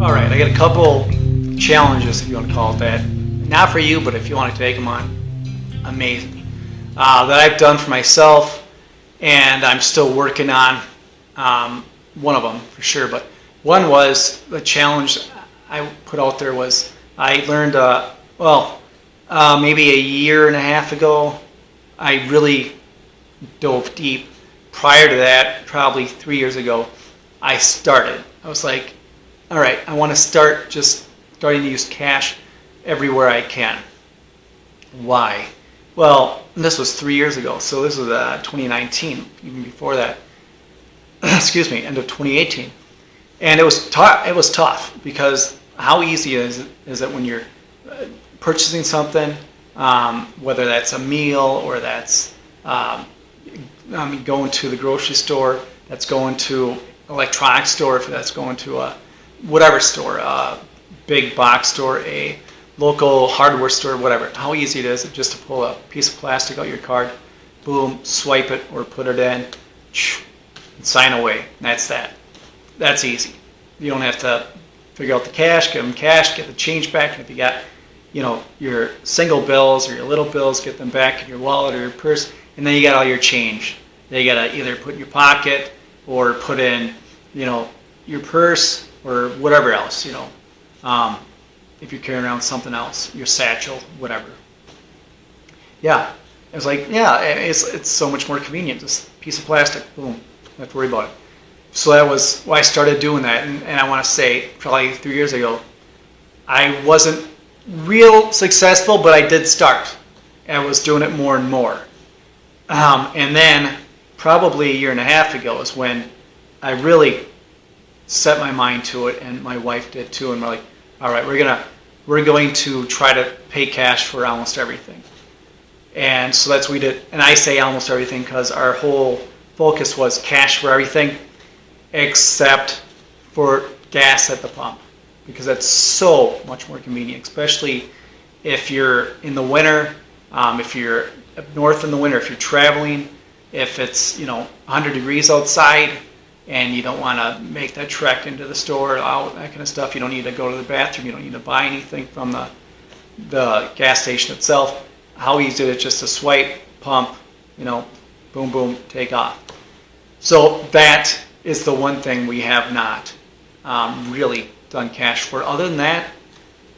All right, I got a couple challenges, if you want to call it that. Not for you, but if you want to take them on, amazing. That I've done for myself, and I'm still working on one of them for sure. But one was the challenge I put out there was I learned, maybe a year and a half ago, I really dove deep. Prior to that, probably 3 years ago, I was like, all right, I want to starting to use cash everywhere I can. Why? Well, this was 3 years ago, so this was 2019, even before that. Excuse me, end of 2018. And it was tough because how easy is it when you're purchasing something, whether that's a meal or that's going to the grocery store, that's going to electronics store, if that's going to a whatever store, a big box store, a local hardware store, whatever. How easy it is just to pull a piece of plastic out your card, boom, swipe it or put it in, and sign away. And that's that. That's easy. You don't have to figure out the cash, give them cash, get the change back. And if you got, your single bills or your little bills, get them back in your wallet or your purse, and then you got all your change. Then you got to either put in your pocket or put in, your purse or whatever else, if you're carrying around something else, your satchel, whatever. Yeah, it was like, it's so much more convenient. Just a piece of plastic, boom, don't have to worry about it. So that was why I started doing that, and I want to say probably 3 years ago, I wasn't real successful, but I did start. I was doing it more and more. And then probably a year and a half ago is when I really set my mind to it, and my wife did too, and we're like, all right, we're going to try to pay cash for almost everything. And so that's what we did. And I say almost everything because our whole focus was cash for everything except for gas at the pump, because that's so much more convenient, especially if you're in the winter, if you're up north in the winter, if you're traveling, if it's 100 degrees outside and you don't want to make that trek into the store, out, that kind of stuff. You don't need to go to the bathroom. You don't need to buy anything from the gas station itself. How easy is it just to swipe, pump, boom, boom, take off. So that is the one thing we have not really done cash for. Other than that,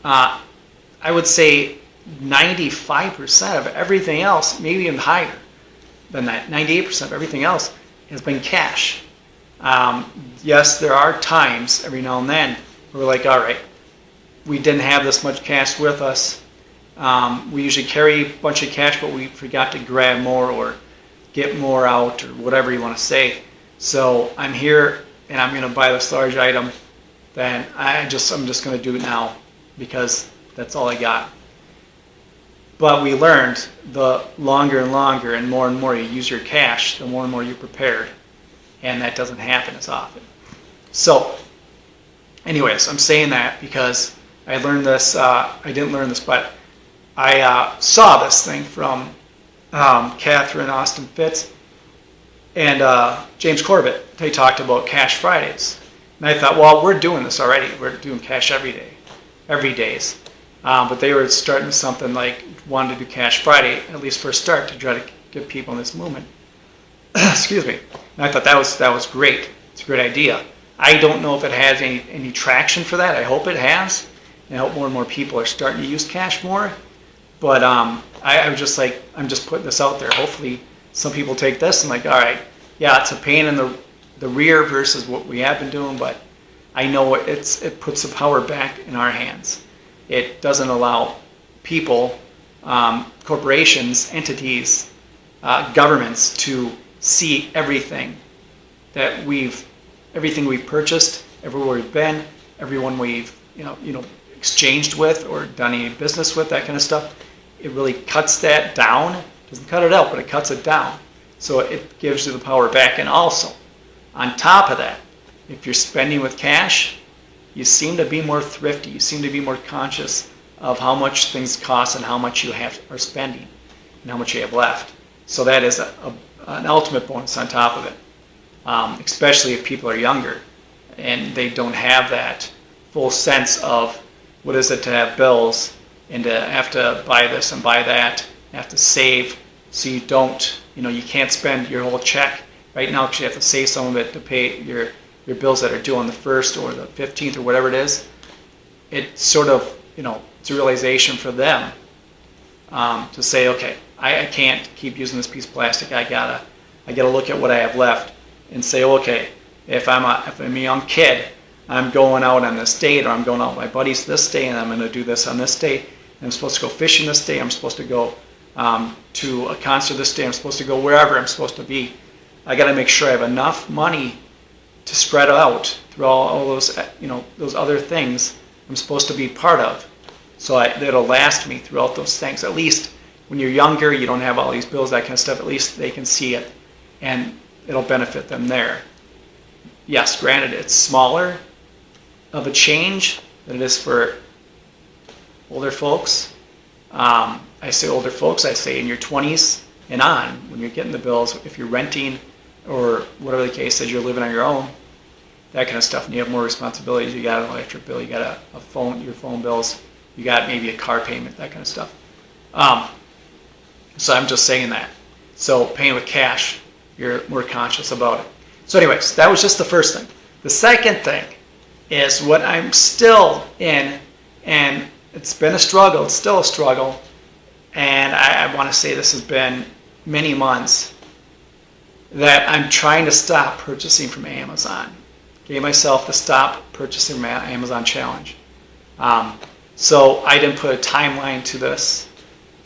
I would say 95% of everything else, maybe even higher than that, 98% of everything else has been cash. Yes, there are times every now and then where we're like, all right, we didn't have this much cash with us. We usually carry a bunch of cash, but we forgot to grab more or get more out or whatever you want to say. So I'm here and I'm going to buy this large item. Then I'm just going to do it now because that's all I got. But we learned the longer and longer and more you use your cash, the more and more you're prepared. And that doesn't happen as often. So, anyways, I'm saying that because I learned this, I didn't learn this, but I saw this thing from Catherine Austin Fitz and James Corbett. They talked about Cash Fridays. And I thought, well, we're doing this already. We're doing cash every days. But they were starting something like, wanted to do Cash Friday, at least for a start, to try to get people in this movement. Excuse me. And I thought that was great. It's a great idea. I don't know if it has any traction for that. I hope it has. And I hope more and more people are starting to use cash more. But I was just like, I'm just putting this out there. Hopefully some people take this and like, all right, yeah, it's a pain in the rear versus what we have been doing, but I know it puts the power back in our hands. It doesn't allow people, corporations, entities, governments to see everything we've purchased, everywhere we've been, everyone we've exchanged with or done any business with, that kind of stuff. It really cuts that down. Doesn't cut it out, but it cuts it down. So it gives you the power back. And also, on top of that, if you're spending with cash, you seem to be more thrifty. You seem to be more conscious of how much things cost and how much you are spending and how much you have left. So that is an ultimate bonus on top of it, especially if people are younger and they don't have that full sense of what is it to have bills and to have to buy this and buy that, have to save so you don't, you can't spend your whole check right now because you have to save some of it to pay your bills that are due on the 1st or the 15th or whatever it is. It's sort of, it's a realization for them to say, okay, I can't keep using this piece of plastic. I gotta look at what I have left and say, okay, if I'm a young kid, I'm going out on this date, or I'm going out with my buddies this day, and I'm going to do this on this day. I'm supposed to go fishing this day. I'm supposed to go to a concert this day. I'm supposed to go wherever I'm supposed to be. I got to make sure I have enough money to spread out through all those, those other things I'm supposed to be part of. So it'll last me throughout those things. At least when you're younger, you don't have all these bills, that kind of stuff. At least they can see it, and it'll benefit them there. Yes, granted, it's smaller of a change than it is for older folks. I say older folks, I say in your 20s and on, when you're getting the bills, if you're renting or whatever the case is, you're living on your own, that kind of stuff, and you have more responsibilities. You got an electric bill, you got a phone, your phone bills, you got maybe a car payment, that kind of stuff. So I'm just saying that. So paying with cash, you're more conscious about it. So anyways, that was just the first thing. The second thing is what I'm still in, and it's been a struggle, it's still a struggle, and I want to say this has been many months, that I'm trying to stop purchasing from Amazon. Gave myself the stop purchasing from Amazon challenge. So I didn't put a timeline to this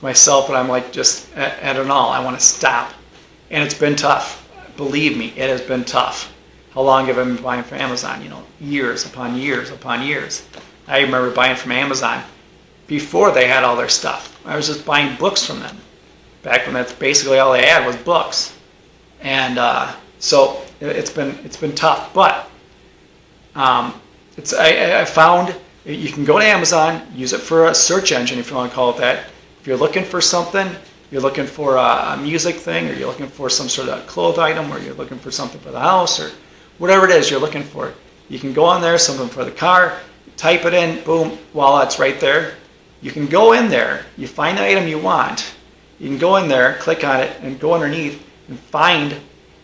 myself, but I'm like, just at it all, I want to stop. And it's been tough. Believe me, it has been tough. How long have I been buying from Amazon? Years upon years upon years. I remember buying from Amazon before they had all their stuff. I was just buying books from them. Back when that's basically all they had was books. And so it's been tough. But I found you can go to Amazon, use it for a search engine if you want to call it that. If you're looking for something, you're looking for a music thing, or you're looking for some sort of clothes item, or you're looking for something for the house, or whatever it is you're looking for. You can go on there, something for the car, type it in, boom, voila, it's right there. You can go in there, you find the item you want, you can go in there, click on it, and go underneath and find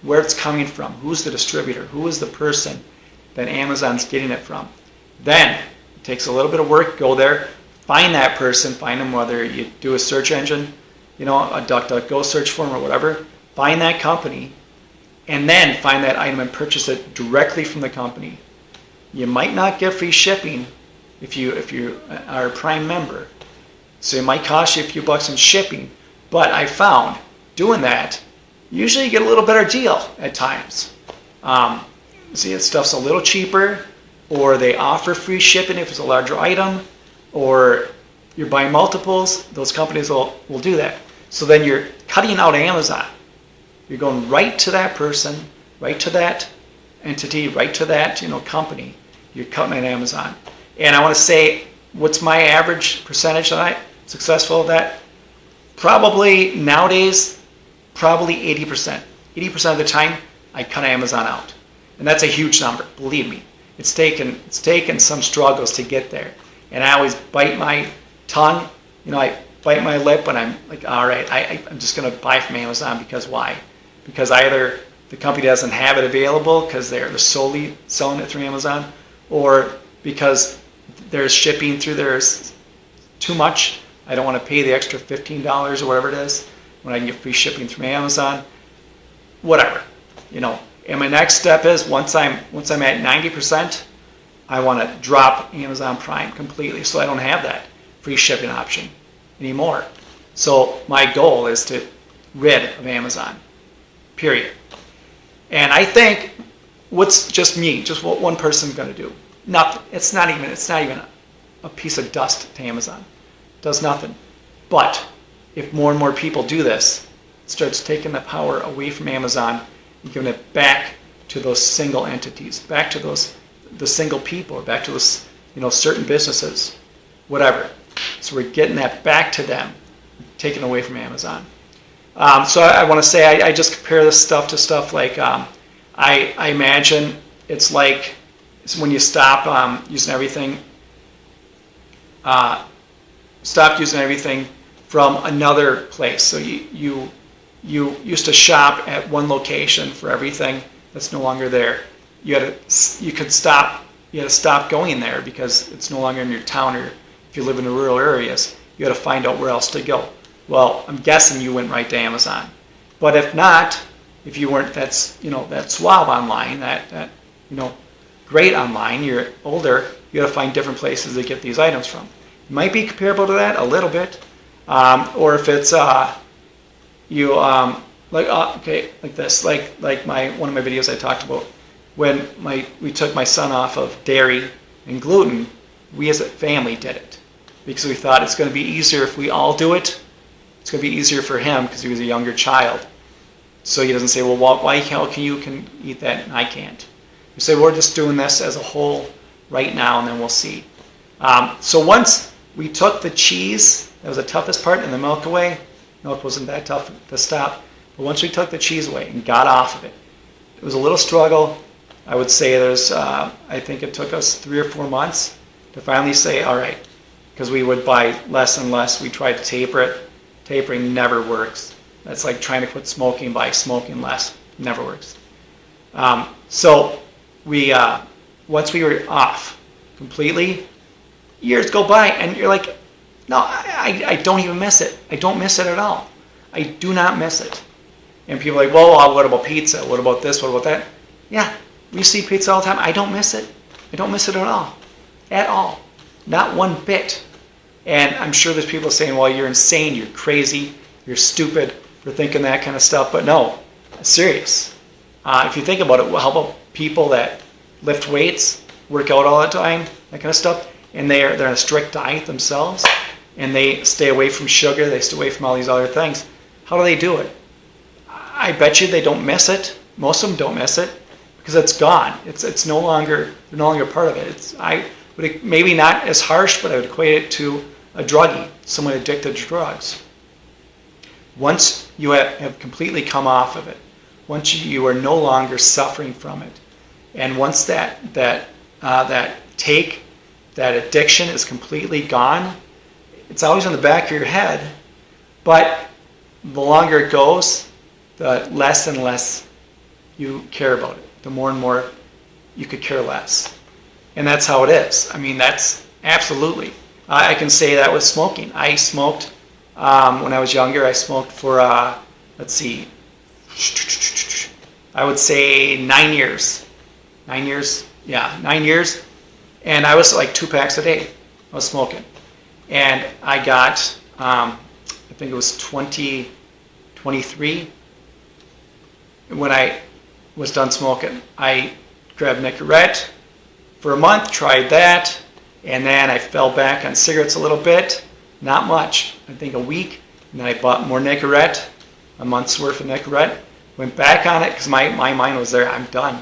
where it's coming from, who's the distributor, who is the person that Amazon's getting it from. Then, it takes a little bit of work, go there, find that person, find them, whether you do a search engine, a DuckDuckGo search form or whatever, find that company, and then find that item and purchase it directly from the company. You might not get free shipping if you are a Prime member, so it might cost you a few bucks in shipping, but I found doing that, usually you get a little better deal at times. See, stuff's a little cheaper, or they offer free shipping if it's a larger item, or you're buying multiples, those companies will do that. So then you're cutting out Amazon. You're going right to that person, right to that entity, right to that company. You're cutting at Amazon. And I want to say, what's my average percentage that I'm successful at that? Probably nowadays, 80%. 80% of the time, I cut Amazon out. And that's a huge number, believe me. It's taken some struggles to get there. And I always bite my tongue, I bite my lip and I'm like, all right, I'm just going to buy from Amazon because why? Because either the company doesn't have it available because they're solely selling it through Amazon, or because there's shipping through there is too much. I don't want to pay the extra $15 or whatever it is when I can get free shipping through Amazon. Whatever, And my next step is once I'm at 90%, I want to drop Amazon Prime completely so I don't have that free shipping option anymore. So my goal is to rid of Amazon, period. And I think what's just what one person's going to do? Nothing. It's not even a piece of dust to Amazon. It does nothing. But if more and more people do this, it starts taking the power away from Amazon and giving it back to those single entities, back to the single people, or back to those certain businesses, whatever. So we're getting that back to them, taken away from Amazon. So I want to say I just compare this stuff to stuff like I imagine it's like is when you stop using everything. Stopped using everything from another place. So you used to shop at one location for everything that's no longer there. You had to stop going there because it's no longer in your town, or if you live in the rural areas, you had to find out where else to go. Well, I'm guessing you went right to Amazon. But if not, if you weren't that suave online, that great online, you're older, you got to find different places to get these items from. It might be comparable to that a little bit, or if it's like this, like one of my videos I talked about when we took my son off of dairy and gluten. We as a family did it because we thought it's going to be easier if we all do it. It's going to be easier for him because he was a younger child, so he doesn't say, well, why can you eat that and I can't? We say, we're just doing this as a whole right now, and then we'll see. So once we took the cheese, that was the toughest part, and the milk away. Milk wasn't that tough to stop. But once we took the cheese away and got off of it, it was a little struggle. I would say I think it took us 3 or 4 months to finally say, all right, because we would buy less and less. We tried to taper it. Tapering never works. That's like trying to quit smoking by smoking less. Never works. So we, once we were off completely, years go by and you're like, no, I don't even miss it. I don't miss it at all. I do not miss it. And people are like, well, what about pizza? What about this? What about that? Yeah, we see pizza all the time. I don't miss it. I don't miss it at all. At all. Not one bit. And I'm sure there's people saying, well, you're insane, you're crazy, you're stupid for thinking that kind of stuff. But no, serious. If you think about it, how about people that lift weights, work out all the time, that kind of stuff, and they're on a strict diet themselves, and they stay away from sugar, they stay away from all these other things. How do they do it? I bet you they don't miss it. Most of them don't miss it because it's gone. It's no longer, they're no longer part of it. Maybe not as harsh, but I would equate it to a druggie, someone addicted to drugs. Once you have completely come off of it, once you are no longer suffering from it, and once that addiction is completely gone, it's always in the back of your head, but the longer it goes, the less and less you care about it. The more and more you could care less. And that's how it is. I mean, that's absolutely. I can say that with smoking. I smoked when I was younger. I smoked for, I would say 9 years. 9 years? Yeah, 9 years. And I was like 2 packs a day. I was smoking. And I got, I think it was 23. When I was done smoking, I grabbed Nicorette for a month, tried that, and then I fell back on cigarettes a little bit. Not much, I think a week. And then I bought more Nicorette, a month's worth of Nicorette. Went back on it because my mind was there, I'm done.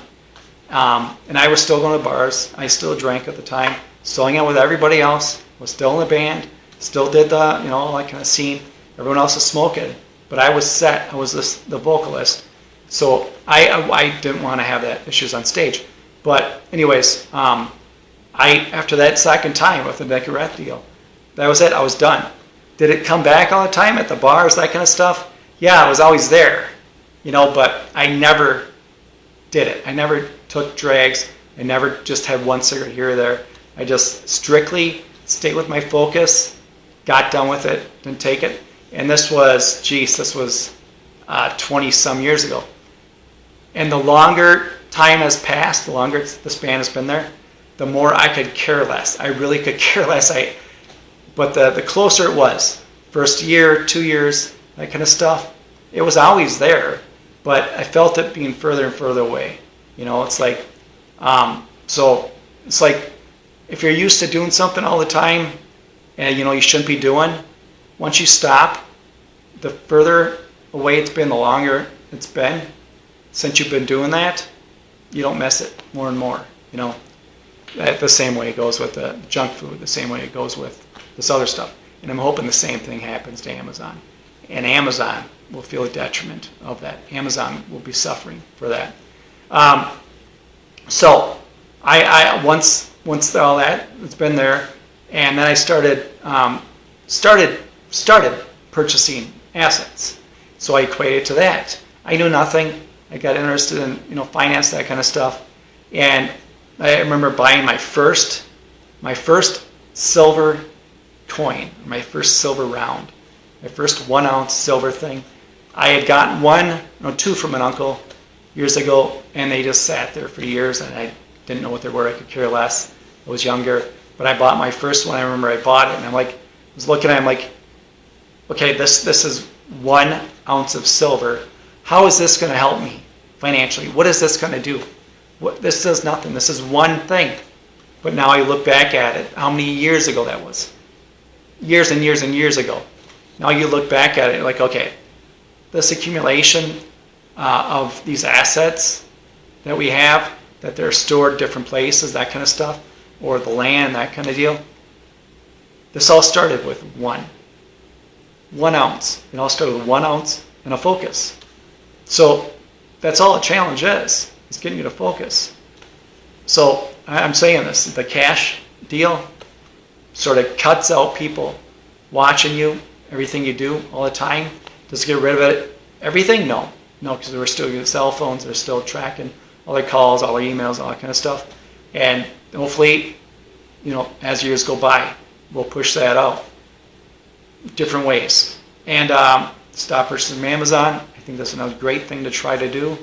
And I was still going to bars. I still drank at the time. Still hanging out with everybody else. Was still in the band. Still did the, all that kind of scene. Everyone else was smoking. But I was set. I was the vocalist. So I didn't want to have that issues on stage. But anyways, after that second time with the Nicorette deal, that was it. I was done. Did it come back all the time at the bars, that kind of stuff? Yeah, it was always there. But I never did it. I never took drags. I never just had one cigarette here or there. I just strictly stayed with my focus, got done with it, didn't take it. And this was 20-some years ago. And the longer time has passed, the longer the span has been there, the more I could care less. I really could care less. But the closer it was, first year, 2 years, that kind of stuff, it was always there. But I felt it being further and further away. It's like, so it's like if you're used to doing something all the time and you shouldn't be doing, once you stop, the further away it's been, the longer it's been since you've been doing that, you don't miss it more and more. The same way it goes with the junk food, the same way it goes with this other stuff. And I'm hoping the same thing happens to Amazon. And Amazon will feel a detriment of that. Amazon will be suffering for that. I once all that it's been there, and then I started purchasing assets. So I equated to that. I knew nothing. I got interested in finance, that kind of stuff, and I remember buying my first silver coin, my first silver round, my first 1 ounce silver thing. I had gotten two from an uncle years ago, and they just sat there for years, and I didn't know what they were. I could care less. I was younger, but I bought my first one. I remember I bought it, and I was looking at it, I'm like, okay, this is 1 ounce of silver. How is this going to help me financially? What is this going to do? This does nothing. This is one thing. But now I look back at it, how many years ago that was? Years and years and years ago. Now you look back at it like, okay, this accumulation of these assets that we have, that they're stored different places, that kind of stuff, or the land, that kind of deal. This all started with 1 ounce. It all started with 1 ounce and a focus. So that's all a challenge is getting you to focus. So I'm saying this, the cash deal sort of cuts out people watching you, everything you do all the time. Does it get rid of it? Everything? No, because we're still using cell phones. They're still tracking all their calls, all their emails, all that kind of stuff. And hopefully, as years go by, we'll push that out different ways. And stop purchasing from Amazon. I think that's another great thing to try to do.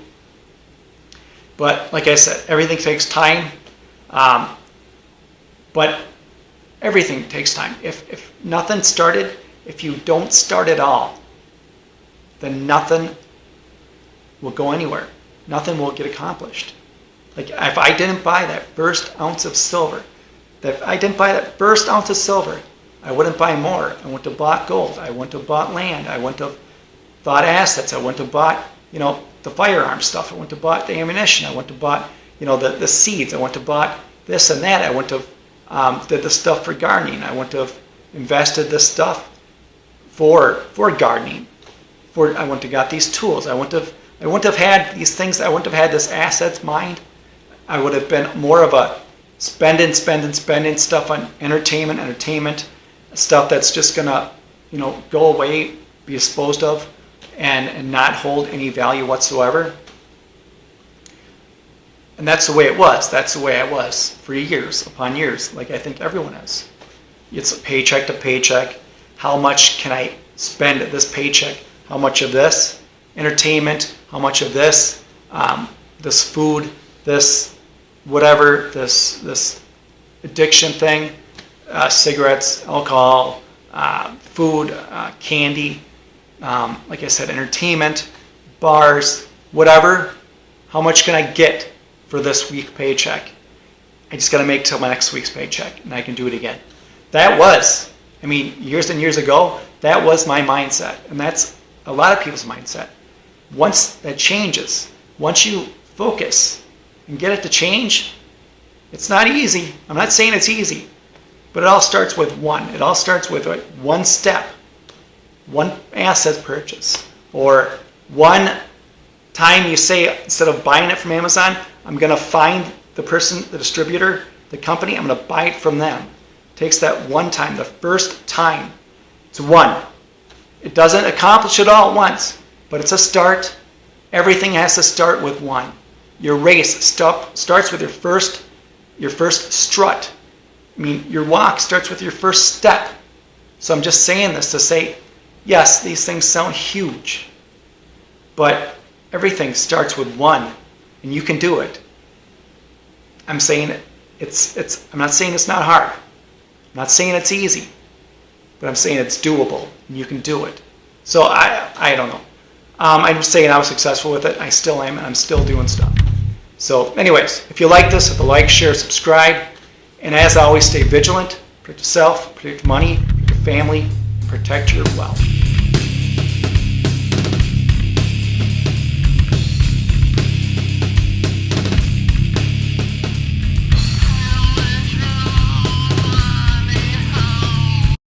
But like I said, everything takes time. But everything takes time. If nothing started, if you don't start at all, then nothing will go anywhere. Nothing will get accomplished. Like if I didn't buy that first ounce of silver, I wouldn't buy more. I wouldn't have bought gold. I wouldn't have bought land. I wouldn't have bought assets. I wouldn't have bought, the firearm stuff. I wouldn't have bought the ammunition. I wouldn't have bought, the seeds. I wouldn't have bought this and that. I wouldn't have did the stuff for gardening. I wouldn't have invested this stuff for gardening. I wouldn't have got these tools. I wouldn't have had these things. I wouldn't have had this assets mind. I would have been more of a spending stuff on entertainment stuff that's just gonna, go away, be disposed of, and not hold any value whatsoever. And that's the way it was. That's the way I was for years upon years, like I think everyone is. It's paycheck to paycheck. How much can I spend at this paycheck? How much of this entertainment? How much of this this food? This whatever? This addiction thing? Cigarettes, alcohol, food, candy. Like I said, entertainment, bars, whatever. How much can I get for this week's paycheck? I just got to make till my next week's paycheck, and I can do it again. That was, years and years ago, that was my mindset, and that's a lot of people's mindset. Once that changes, once you focus and get it to change, it's not easy. I'm not saying it's easy, but it all starts with one. It all starts with one step, one asset purchase, or one time you say, instead of buying it from Amazon, I'm going to find the person, the distributor, the company, I'm going to buy it from them. It takes that one time, the first time. It's one. It doesn't accomplish it all at once, but it's a start. Everything has to start with one. Your race starts with your first strut. Your walk starts with your first step. So I'm just saying this to say, yes, these things sound huge, but everything starts with one, and you can do it. I'm saying I'm not saying it's not hard. I'm not saying it's easy, but I'm saying it's doable, and you can do it. So I don't know. I'm just saying I was successful with it. I still am, and I'm still doing stuff. So anyways, if you like this, hit the like, share, subscribe. And as always, stay vigilant. Protect yourself, protect your money, protect your family, protect your wealth.